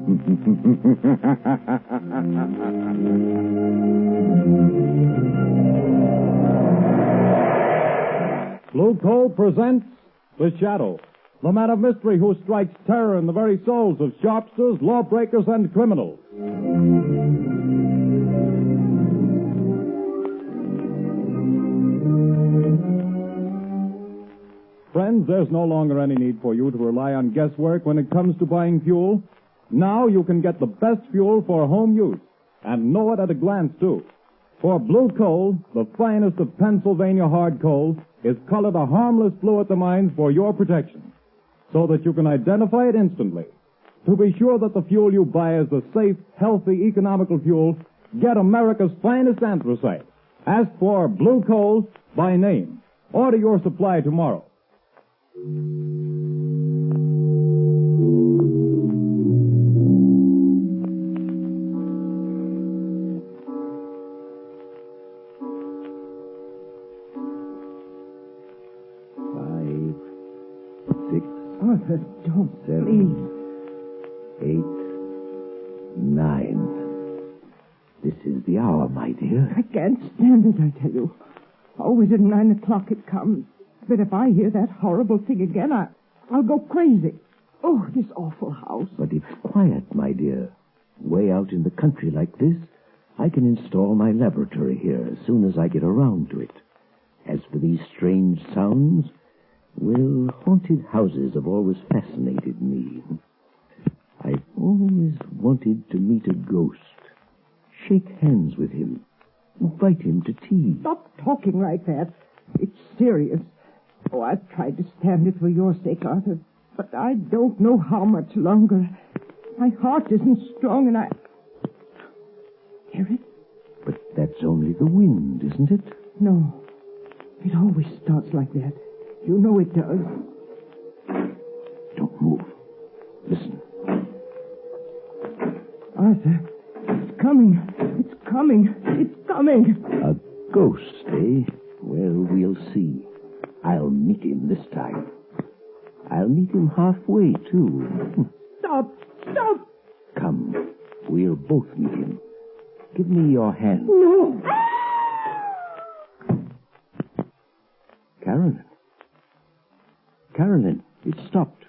Blue Coal presents The Shadow, the man of mystery who strikes terror in the very souls of sharpsters, lawbreakers, and criminals. Friends, there's no longer any need for you to rely on guesswork when it comes to buying fuel. Now you can get the best fuel for home use, and know it at a glance, too. For Blue Coal, the finest of Pennsylvania hard coal, is colored a harmless blue at the mines for your protection, so that you can identify it instantly. To be sure that the fuel you buy is the safe, healthy, economical fuel, get America's finest anthracite. Ask for Blue Coal by name. Order your supply tomorrow. Arthur, don't, 7, please. 8, 9. This is the hour, my dear. I can't stand it, I tell you. Always at 9 o'clock it comes. But if I hear that horrible thing again, I'll go crazy. Oh, this awful house. But it's quiet, my dear. Way out in the country like this, I can install my laboratory here as soon as I get around to it. As for these strange sounds, well, haunted houses have always fascinated me. I've always wanted to meet a ghost, shake hands with him, invite him to tea. Stop talking like that. It's serious. Oh, I've tried to stand it for your sake, Arthur, but I don't know how much longer. My heart isn't strong, and I... Hear it? But that's only the wind, isn't it? No. It always starts like that. You know it does. Don't move. Listen. Arthur, it's coming. It's coming. It's coming. A ghost, eh? Well, we'll see. I'll meet him this time. I'll meet him halfway, too. Stop! Stop! Come. We'll both meet him. Give me your hand. No! Carolyn. Carolyn, it stopped.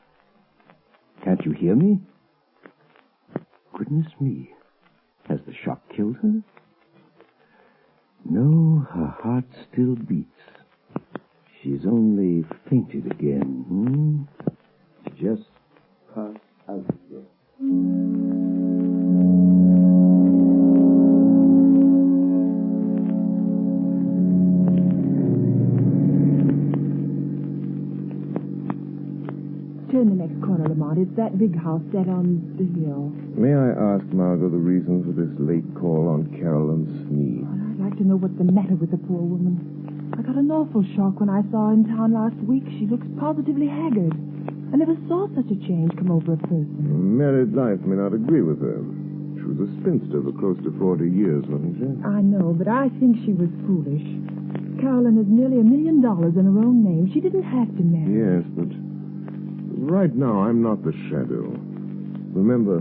Can't you hear me? Goodness me. Has the shock killed her? No, her heart still beats. She's only fainted again. Just pass out here. Turn the next corner, Lamont. It's that big house set on the hill. May I ask, Margot, the reason for this late call on Carolyn Sneed? Well, I'd like to know what's the matter with the poor woman. I got an awful shock when I saw her in town last week. She looks positively haggard. I never saw such a change come over a person. Married life may not agree with her. She was a spinster for close to 40 years, wasn't she? I know, but I think she was foolish. Carolyn has nearly $1 million in her own name. She didn't have to marry. Yes, but right now I'm not the shadow. Remember,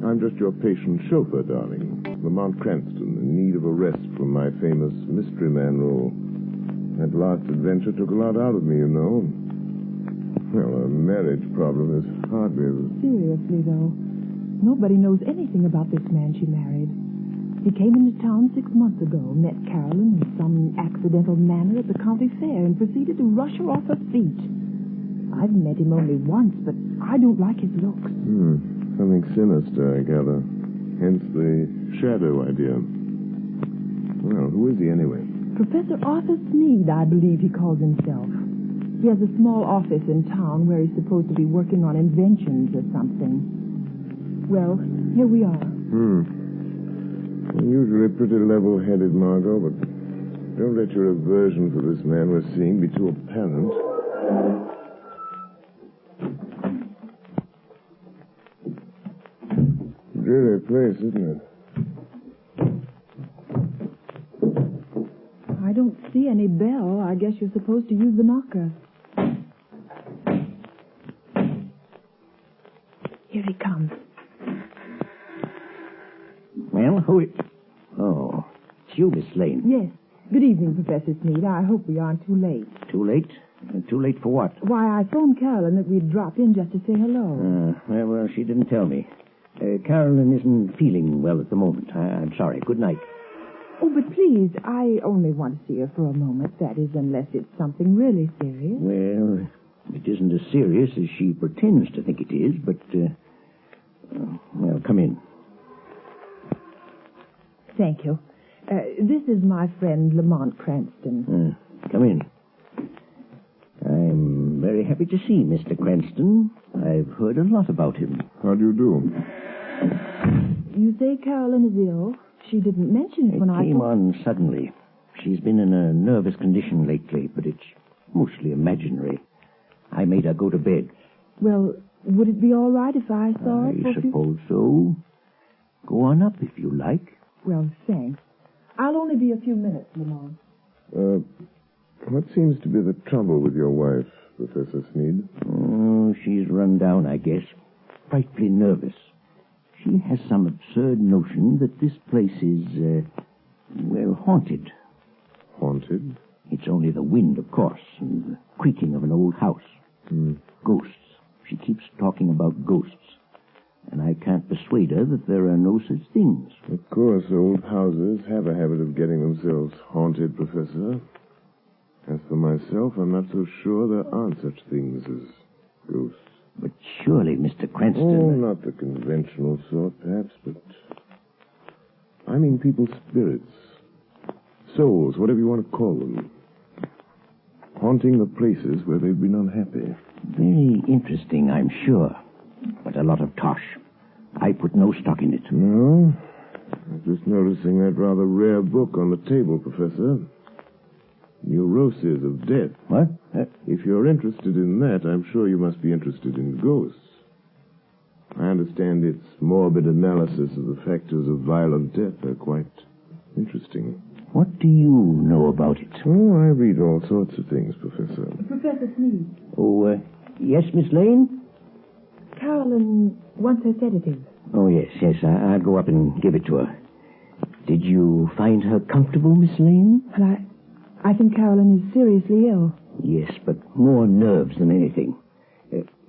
I'm just your patient chauffeur, darling. Lamont Cranston, in need of a rest from my famous mystery man role. That last adventure took a lot out of me, you know. Well, a marriage problem is hardly as... Seriously, though, nobody knows anything about this man she married. He came into town 6 months ago, met Carolyn in some accidental manner at the county fair, and proceeded to rush her off her feet. I've met him only once, but I don't like his looks. Something sinister, I gather. Hence the shadow idea. Well, who is he anyway? Professor Arthur Sneed, I believe he calls himself. He has a small office in town where he's supposed to be working on inventions or something. Well, here we are. Usually pretty level-headed, Margot, but don't let your aversion for this man we're seeing be too apparent. Dreary place, isn't it? I don't see any bell. I guess you're supposed to use the knocker. Here he comes. Well, who is... Oh, it's you, Miss Lane. Yes. Good evening, Professor Sneed. I hope we aren't too late. Too late? Too late for what? Why, I phoned Carolyn that we'd drop in just to say hello. Well, she didn't tell me. Carolyn isn't feeling well at the moment. I'm sorry. Good night. Oh, but please, I only want to see her for a moment. That is, unless it's something really serious. Well, it isn't as serious as she pretends to think it is, but... well, come in. Thank you. This is my friend Lamont Cranston. Come in. I'm very happy to see Mr. Cranston. I've heard a lot about him. How do you do? You say Carolyn is ill? She didn't mention it when I came on suddenly. She's been in a nervous condition lately, but it's mostly imaginary. I made her go to bed. Well, would it be all right if I saw her? I suppose so. Go on up if you like. Well, thanks. I'll only be a few minutes, Lamont. What seems to be the trouble with your wife, Professor Sneed? Oh, she's run down, I guess. Frightfully nervous. She has some absurd notion that this place is, haunted. Haunted? It's only the wind, of course, and the creaking of an old house. Ghosts. She keeps talking about ghosts. And I can't persuade her that there are no such things. Of course, old houses have a habit of getting themselves haunted, Professor. As for myself, I'm not so sure there aren't such things as ghosts. But surely, Mr. Cranston... Oh, not the conventional sort, perhaps, but... I mean people's spirits. Souls, whatever you want to call them. Haunting the places where they've been unhappy. Very interesting, I'm sure. But a lot of tosh. I put no stock in it. No? I'm just noticing that rather rare book on the table, Professor. Neuroses of Death. What? If you're interested in that, I'm sure you must be interested in ghosts. I understand its morbid analysis of the factors of violent death are quite interesting. What do you know about it? Oh, I read all sorts of things, Professor. Professor Sneed. Oh, yes, Miss Lane? Carolyn wants her sedative. Oh, yes. I'll go up and give it to her. Did you find her comfortable, Miss Lane? Well, I think Carolyn is seriously ill. Yes, but more nerves than anything.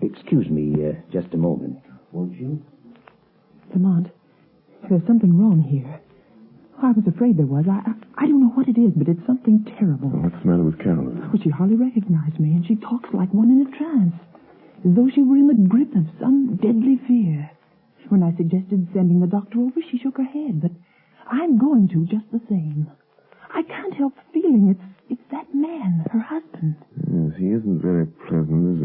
Excuse me just a moment, won't you? Lamont, there's something wrong here. I was afraid there was. I don't know what it is, but it's something terrible. What's the matter with Carolyn? Well, she hardly recognized me, and she talks like one in a trance, as though she were in the grip of some deadly fear. When I suggested sending the doctor over, she shook her head, but I'm going to just the same. I can't help feeling it's that man, her husband. Yes, he isn't very pleasant, is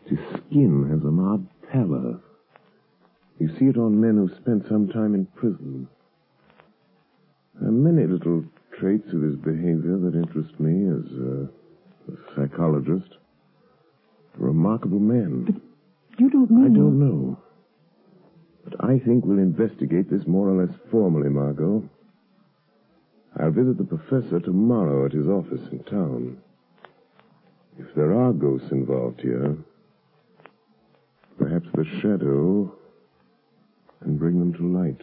he? His skin has an odd pallor. You see it on men who've spent some time in prison. There are many little traits of his behavior that interest me as a psychologist. A remarkable man. But you don't mean... I don't know. But I think we'll investigate this more or less formally, Margot. I'll visit the professor tomorrow at his office in town. If there are ghosts involved here, perhaps the shadow can bring them to light.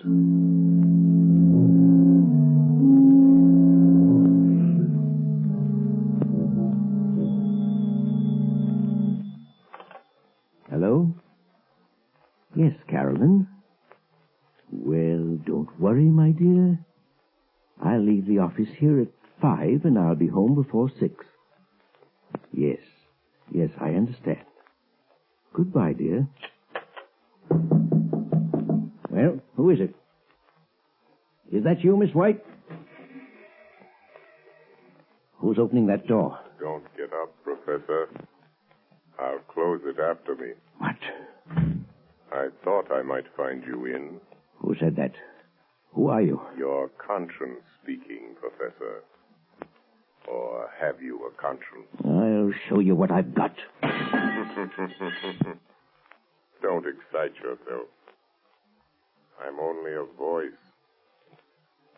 Hello? Yes, Carolyn. Well, don't worry, my dear. I'll leave the office here at 5, and I'll be home before 6. Yes, I understand. Goodbye, dear. Well, who is it? Is that you, Miss White? Who's opening that door? Don't get up, Professor. I'll close it after me. What? I thought I might find you in. Who said that? Who are you? Your conscience speaking, Professor. Or have you a conscience? I'll show you what I've got. Don't excite yourself. I'm only a voice.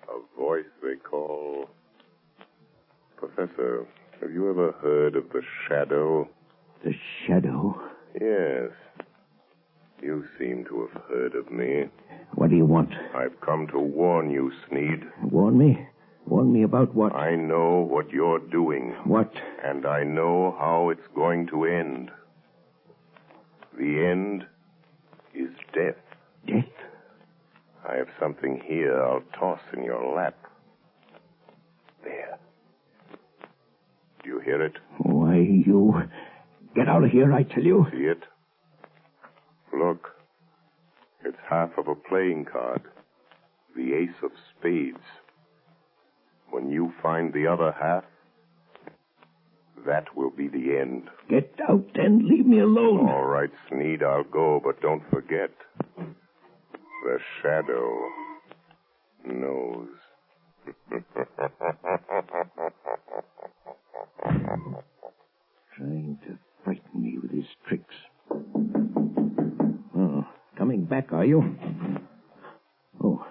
A voice they call... Professor, have you ever heard of the shadow? The shadow? Yes. You seem to have heard of me. What do you want? I've come to warn you, Sneed. Warn me? Warn me about what? I know what you're doing. What? And I know how it's going to end. The end is death. Death? I have something here I'll toss in your lap. There. Do you hear it? Why, you... Get out of here, I tell you. See it? Look. It's half of a playing card. The ace of spades. When you find the other half, that will be the end. Get out and leave me alone. All right, Sneed, I'll go, but don't forget. The shadow knows. Trying to frighten me with his tricks. Oh, coming back, are you? Oh,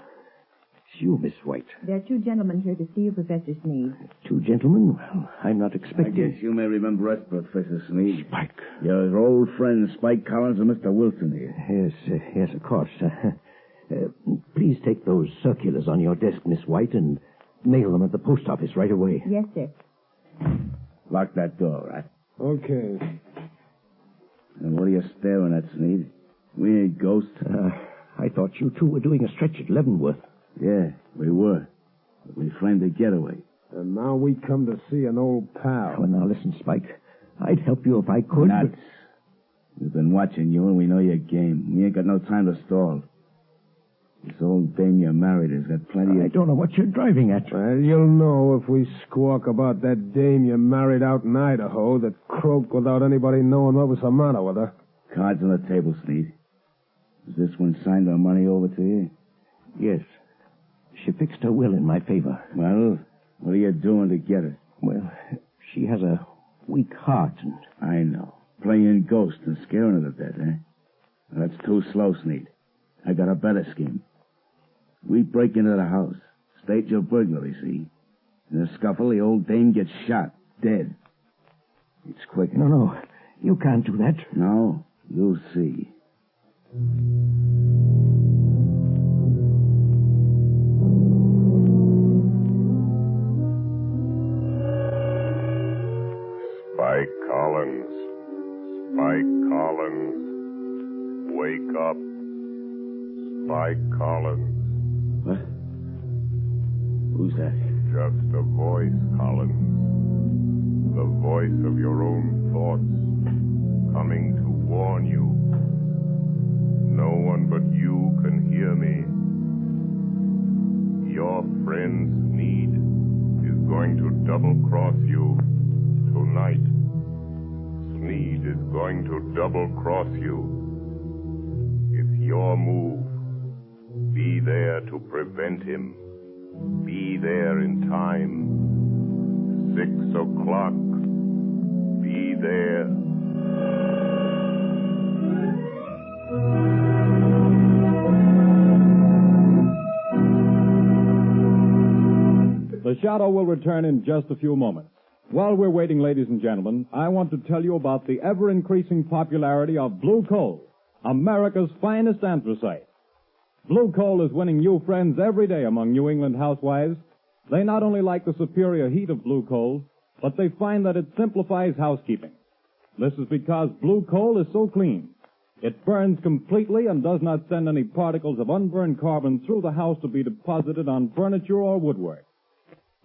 it's you, Miss White. There are two gentlemen here to see you, Professor Sneed. Two gentlemen? Well, I'm not I expecting... guess you may remember us, Professor Sneed. Spike. Your old friends, Spike Collins and Mr. Wilson here. Yes, of course. Please take those circulars on your desk, Miss White, and mail them at the post office right away. Yes, sir. Lock that door, right? Okay. And what are you staring at, Sneed? We ain't ghosts. I thought you two were doing a stretch at Leavenworth. Yeah, we were. But we framed a getaway. And now we come to see an old pal. Well, now listen, Spike. I'd help you if I could. Nuts. We've been watching you, and we know your game. We ain't got no time to stall. This old dame you married has got plenty I of... don't know what you're driving at. Well, you'll know if we squawk about that dame you married out in Idaho that croaked without anybody knowing what was the matter with her. Cards on the table, Sneed. Has this one signed our money over to you? Yes. She fixed her will in my favor. Well, what are you doing to get it? Well, she has a weak heart, and... I know. Playing ghost and scaring her to death, eh? Well, that's too slow, Sneed. I got a better scheme. We break into the house. Stage your burglary, see? In a scuffle, the old dame gets shot. Dead. It's quick. No. You can't do that. No? You'll see. Spike Collins. Spike Collins. Wake up. Spike Collins. What? Who's that? Just a voice, Collins. The voice of your own thoughts, coming to warn you. No one but you can hear me. Your friend's need is going to double-cross you tonight. Sneed is going to double-cross you. It's your move. Be there to prevent him. Be there in time. 6 o'clock. Be there. The Shadow will return in just a few moments. While we're waiting, ladies and gentlemen, I want to tell you about the ever-increasing popularity of Blue Coal, America's finest anthracite. Blue Coal is winning new friends every day among New England housewives. They not only like the superior heat of Blue Coal, but they find that it simplifies housekeeping. This is because Blue Coal is so clean. It burns completely and does not send any particles of unburned carbon through the house to be deposited on furniture or woodwork.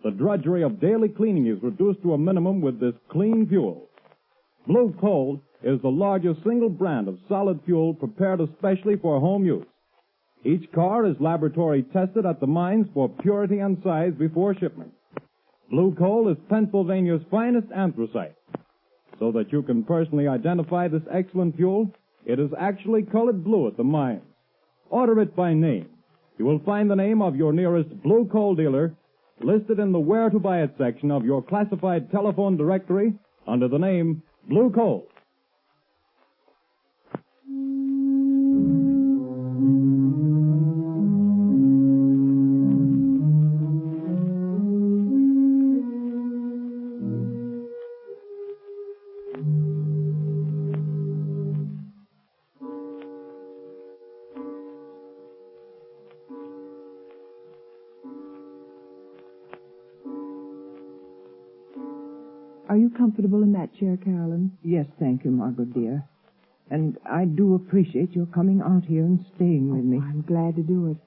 The drudgery of daily cleaning is reduced to a minimum with this clean fuel. Blue Coal is the largest single brand of solid fuel prepared especially for home use. Each car is laboratory tested at the mines for purity and size before shipment. Blue Coal is Pennsylvania's finest anthracite. So that you can personally identify this excellent fuel, it is actually colored blue at the mines. Order it by name. You will find the name of your nearest Blue Coal dealer listed in the Where to Buy It section of your classified telephone directory under the name Blue Coal. you comfortable in that chair, Carolyn? Yes, thank you, Margot, dear. And I do appreciate your coming out here and staying with me. I'm glad to do it.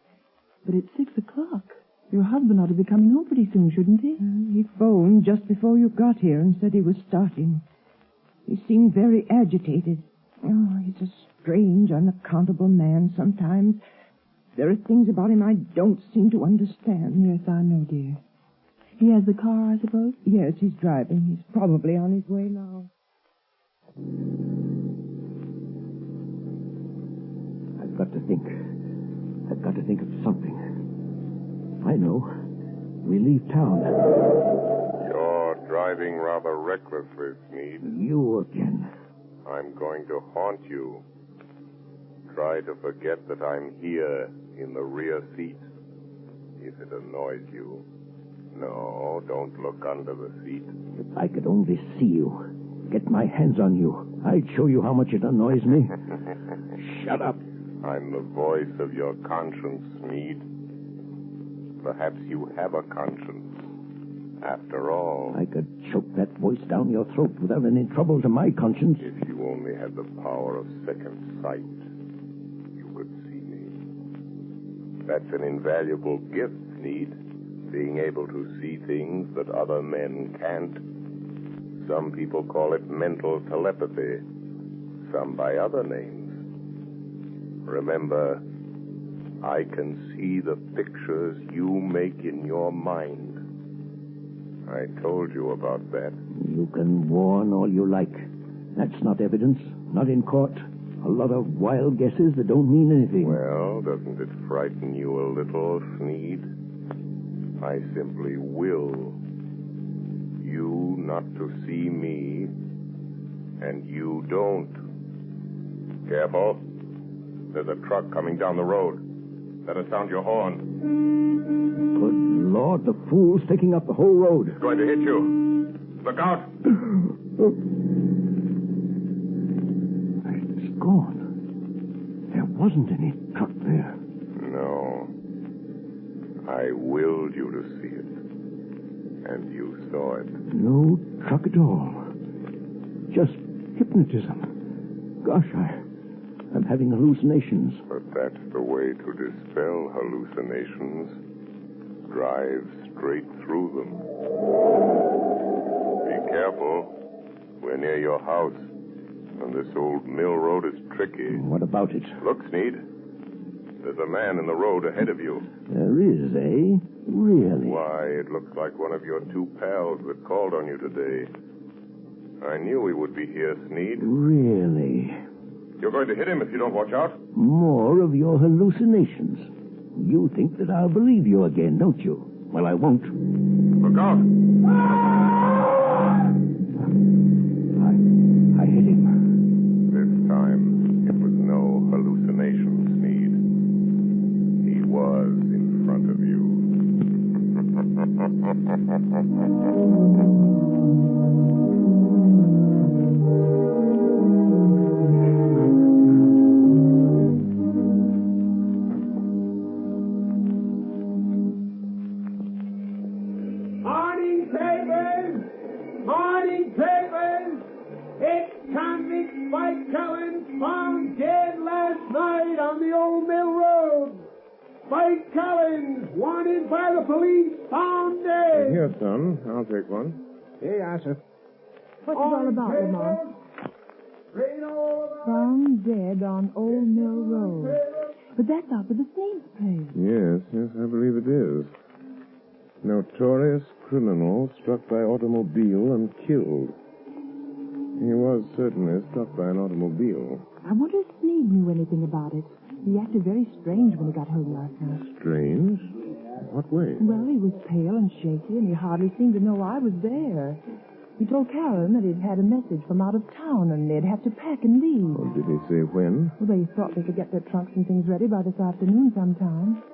But it's 6 o'clock. Your husband ought to be coming home pretty soon, shouldn't he? He phoned just before you got here and said he was starting. He seemed very agitated. Oh, he's a strange, unaccountable man sometimes. There are things about him I don't seem to understand. Yes, I know, dear. He has the car, I suppose? Yes, he's driving. He's probably on his way now. I've got to think. I've got to think of something. I know. We leave town. You're driving rather recklessly, Sneed. You again. I'm going to haunt you. Try to forget that I'm here in the rear seat, if it annoys you. No, don't look under the seat. If I could only see you, get my hands on you, I'd show you how much it annoys me. Shut up. I'm the voice of your conscience, Sneed. Perhaps you have a conscience. After all, I could choke that voice down your throat without any trouble to my conscience. if you only had the power of second sight, you could see me. That's an invaluable gift, Sneed. Being able to see things that other men can't. Some people call it mental telepathy. Some by other names. Remember, I can see the pictures you make in your mind. I told you about that. You can warn all you like. That's not evidence. Not in court. A lot of wild guesses that don't mean anything. Well, doesn't it frighten you a little, Sneed? I simply will you not to see me, and you don't. Careful. There's a truck coming down the road. Better sound your horn. Good Lord, the fool's taking up the whole road. It's going to hit you. Look out. It's gone. There wasn't any truck there. No. I willed you to see it. And you saw it. No truck at all. Just hypnotism. Gosh, I'm having hallucinations. But that's the way to dispel hallucinations. Drive straight through them. Be careful. We're near your house. And this old mill road is tricky. What about it? Look, Sneed. There's a man in the road ahead of you. There is, eh? Really? Why, it looks like one of your two pals that called on you today. I knew he would be here, Sneed. Really? You're going to hit him if you don't watch out. More of your hallucinations. You think that I'll believe you again, don't you? Well, I won't. Look out. I hit him. This time, it was no hallucination, Sneed. He was in front of you. Morning papers! Ex-convict Spike Collins found dead last night on the old mill road. Spike Collins, wanted by the police, found dead. Here, son. I'll take one. Yeah, sir. What's it all about, Lamont? Found dead on Old Mill Road. But that's out for the Sneed's place. Yes, I believe it is. Notorious criminal struck by automobile and killed. He was certainly struck by an automobile. I wonder if Sneed knew anything about it. He acted very strange when he got home last night. Strange? What way? Well, he was pale and shaky, and he hardly seemed to know I was there. He told Carolyn that he'd had a message from out of town, and they'd have to pack and leave. Oh, did he say when? Well, they thought they could get their trunks and things ready by this afternoon sometime.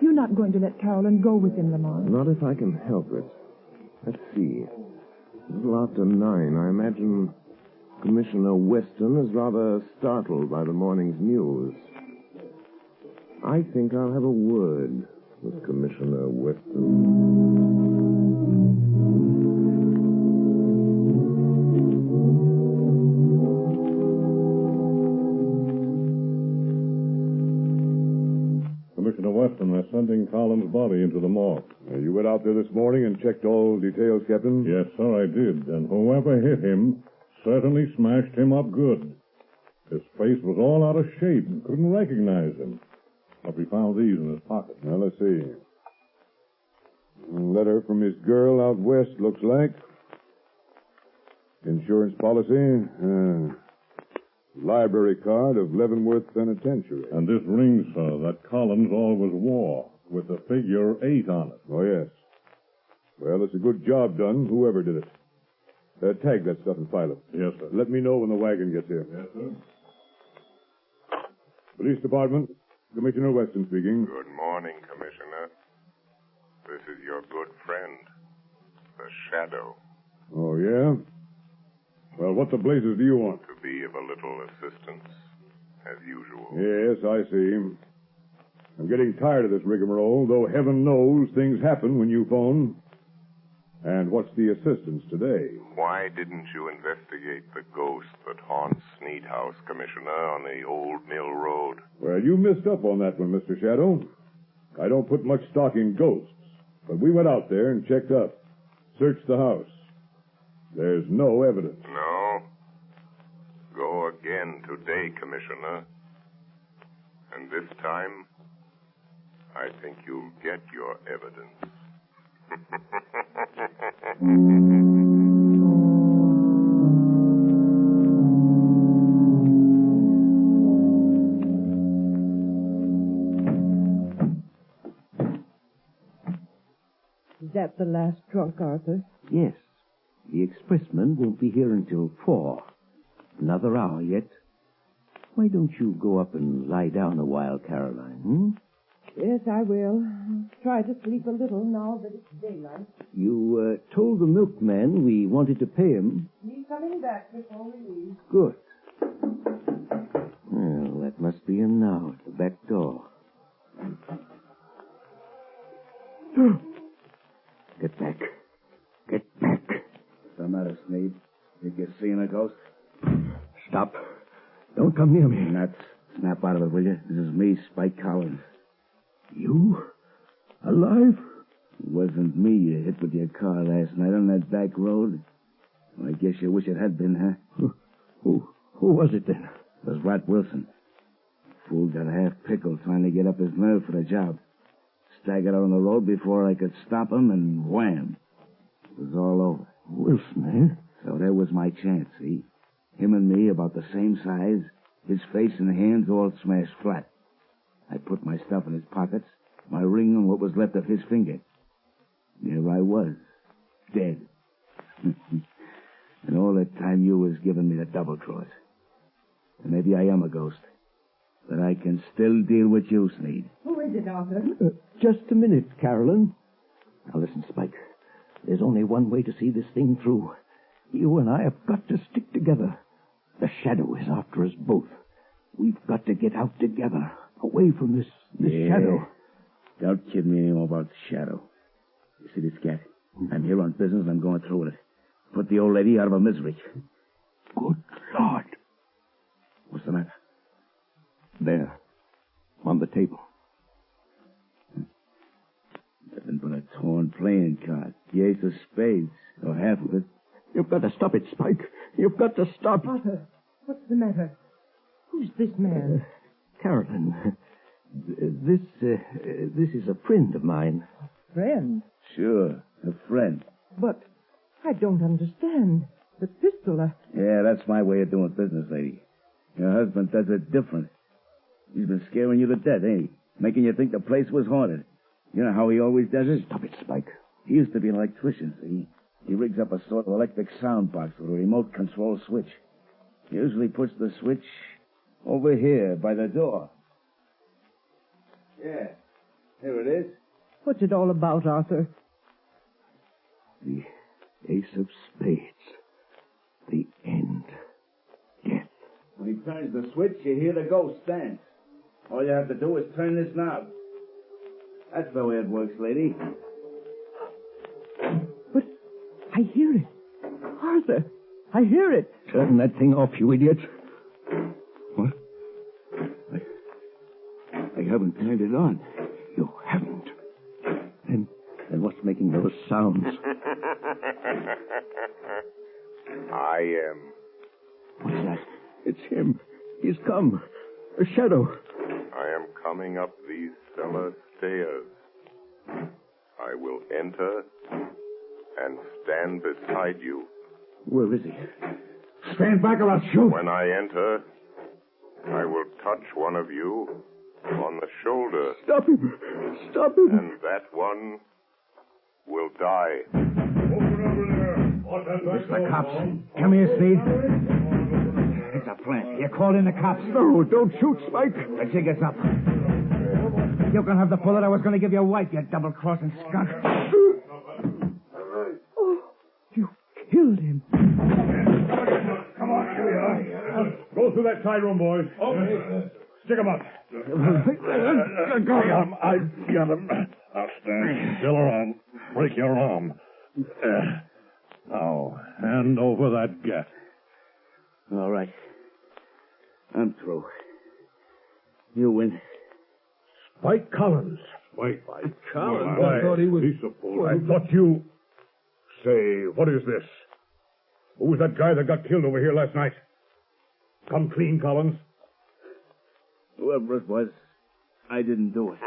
You're not going to let Carolyn go with him, Lamont? Not if I can help it. Let's see. A little after 9. I imagine Commissioner Weston is rather startled by the morning's news. I think I'll have a word with Commissioner Weston. and they're sending Collins' body into the morgue. You went out there this morning and checked all details, Captain? Yes, sir, I did. And whoever hit him certainly smashed him up good. His face was all out of shape and couldn't recognize him. But we found these in his pocket. Now, let's see. A letter from his girl out west, looks like. Insurance policy. Library card of Leavenworth Penitentiary. And this ring, sir, that Collins always wore, with the figure 8 on it. Oh, yes. Well, it's a good job done, whoever did it. Tag that stuff and file it. Yes, sir. Let me know when the wagon gets here. Yes, sir. Police Department, Commissioner Weston speaking. Good morning, Commissioner. This is your good friend, the Shadow. Oh, yeah? Well, what the blazes do you want? To be of a little assistance, as usual. Yes, I see. I'm getting tired of this rigmarole, though heaven knows things happen when you phone. And what's the assistance today? Why didn't you investigate the ghost that haunts Sneed House, Commissioner, on the Old Mill Road? Well, you missed up on that one, Mr. Shadow. I don't put much stock in ghosts, but we went out there and checked up, searched the house. There's no evidence. No? Go again today, Commissioner. And this time, I think you'll get your evidence. Is that the last drunk, Arthur? Yes. The expressman won't be here until 4. Another hour yet. Why don't you go up and lie down a while, Caroline, Yes, I will. I'll try to sleep a little now that it's daylight. You told the milkman we wanted to pay him. He's coming back before we leave. Good. Well, that must be him now at the back door. Get back. Get back. What's the matter, Sneed? Think you're seeing a ghost? Stop. Don't come near me. Nuts. Snap out of it, will you? This is me, Spike Collins. You? Alive? It wasn't me you hit with your car last night on that back road. Well, I guess you wish it had been, huh? Who was it then? It was Rat Wilson. Fool got half pickled trying to get up his nerve for the job. Staggered out on the road before I could stop him, and wham! It was all over. Wilson, eh? So there was my chance, see? Him and me about the same size, his face and hands all smashed flat. I put my stuff in his pockets, my ring on what was left of his finger. There I was, dead. And all that time you was giving me the double cross. And maybe I am a ghost, but I can still deal with you, Sneed. Who is it, Arthur? Just a minute, Carolyn. Now listen, Spike. There's only one way to see this thing through. You and I have got to stick together. The Shadow is after us both. We've got to get out together, away from this Shadow. Don't kid me anymore about the Shadow. You see this cat? I'm here on business and I'm going through with it. Put the old lady out of her misery. Good Lord. What's the matter? There. On the table. Nothing but a torn playing card. The ace of spades, or half of it. You've got to stop it, Spike. You've got to stop. Arthur, what's the matter? Who's this man? Carolyn, this is a friend of mine. Friend? Sure, a friend. But I don't understand. The pistol, Yeah, that's my way of doing business, lady. Your husband does it different. He's been scaring you to death, ain't he? Making you think the place was haunted. You know how he always does it? Stop it, Spike. He used to be an electrician, see? He rigs up a sort of electric sound box with a remote control switch. He usually puts the switch over here by the door. Yeah, here it is. what's it all about, Arthur? The ace of spades. The end. Death. When he turns the switch, you hear the ghost dance. All you have to do is turn this knob. That's the way it works, lady. But I hear it. Arthur, I hear it. Turn that thing off, you idiot. What? I haven't turned it on. You those sounds? I am. What's that? It's him. He's come. A shadow. I am coming up these cellar stairs. I will enter and stand beside you. Where is he? Stand back or I'll shoot. When I enter, I will touch one of you on the shoulder. Stop him. Stop him. And that one will die. Open over there. It's the cops. Come here, Steve. It's a plant. You called in the cops. No, don't shoot, Spike. The jig is up. You can have the bullet I was going to give your wife, you double-crossing skunk. Oh, you killed him. Come on, here we are. Go through that side room, boys. Okay. Stick him up. I got him. I'll stand still around. Break your arm. Now, hand over that gat. All right. I'm through. You win. Spike Collins. Spike Collins? I thought he was... Piece of bull. I thought you... Say, what is this? Who was that guy that got killed over here last night? Come clean, Collins. Whoever it was, I didn't do it.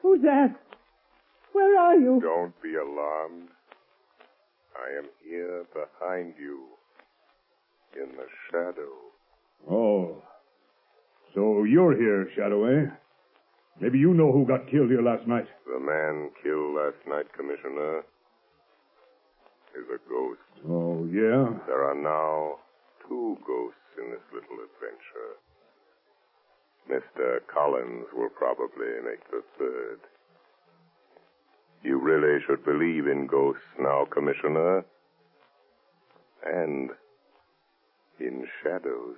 Who's that? Where are you? Don't be alarmed. I am here behind you, in the shadow. Oh. So you're here, Shadow, eh? Maybe you know who got killed here last night. The man killed last night, Commissioner, is a ghost. Oh, yeah? There are now 2 ghosts in this little adventure. Mr. Collins will probably make the 3rd. You really should believe in ghosts now, Commissioner. And in shadows.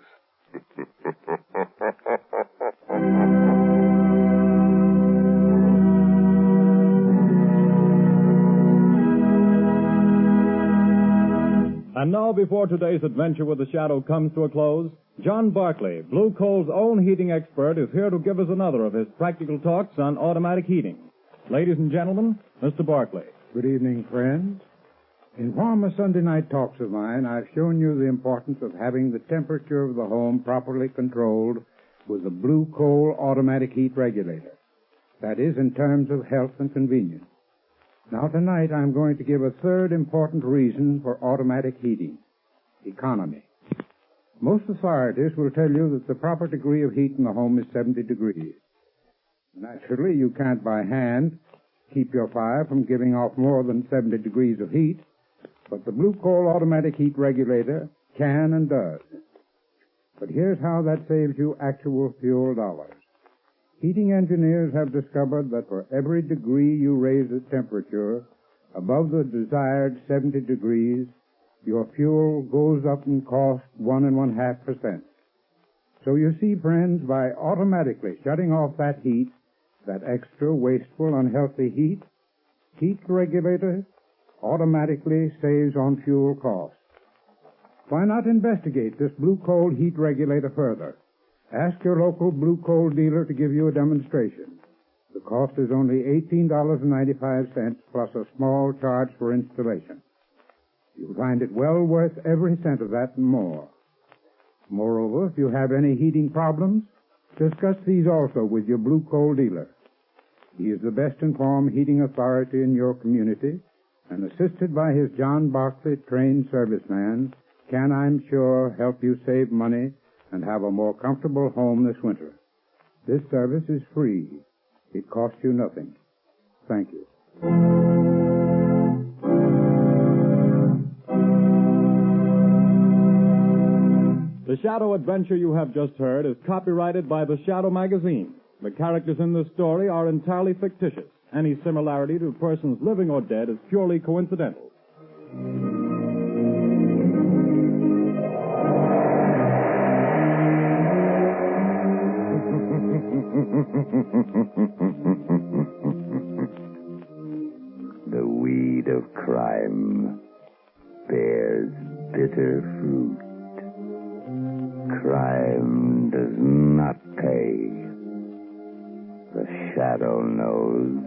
And now, before today's adventure with the Shadow comes to a close, John Barclay, Blue Coal's own heating expert, is here to give us another of his practical talks on automatic heating. Ladies and gentlemen, Mr. Barclay. Good evening, friends. In former Sunday night talks of mine, I've shown you the importance of having the temperature of the home properly controlled with the Blue Coal automatic heat regulator. That is, in terms of health and convenience. Now, tonight, I'm going to give a 3rd important reason for automatic heating: economy. Most authorities will tell you that the proper degree of heat in the home is 70 degrees. Naturally, you can't by hand keep your fire from giving off more than 70 degrees of heat, but the Blue Coal automatic heat regulator can and does. But here's how that saves you actual fuel dollars. Heating engineers have discovered that for every degree you raise the temperature above the desired 70 degrees, your fuel goes up in cost 1.5%. So you see, friends, by automatically shutting off that heat, that extra, wasteful, unhealthy heat regulator automatically saves on fuel costs. Why not investigate this Blue Coal heat regulator further? Ask your local Blue Coal dealer to give you a demonstration. The cost is only $18.95 plus a small charge for installation. You'll find it well worth every cent of that and more. Moreover, if you have any heating problems, discuss these also with your Blue Coal dealer. He is the best informed heating authority in your community, and assisted by his John Barclay trained serviceman, can, I'm sure, help you save money and have a more comfortable home this winter. This service is free. It costs you nothing. Thank you. The Shadow adventure you have just heard is copyrighted by the Shadow magazine. The characters in this story are entirely fictitious. Any similarity to persons living or dead is purely coincidental. The weed of crime bears bitter fruit. Crime does not pay. The Shadow knows.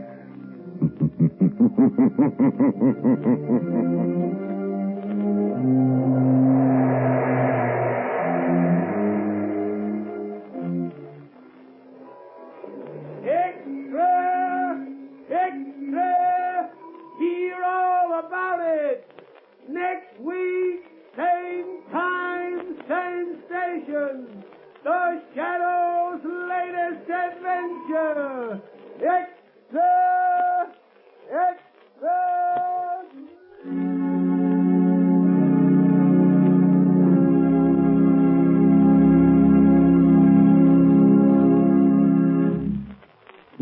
Extra! Extra! Hear all about it! Next week, same time, same station. The Shadow's latest adventure. Extra! Extra!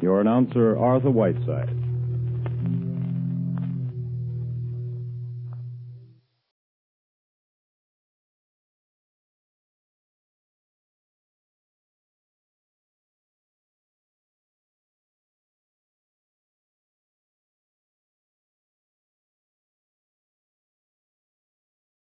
Your announcer, Arthur Whiteside.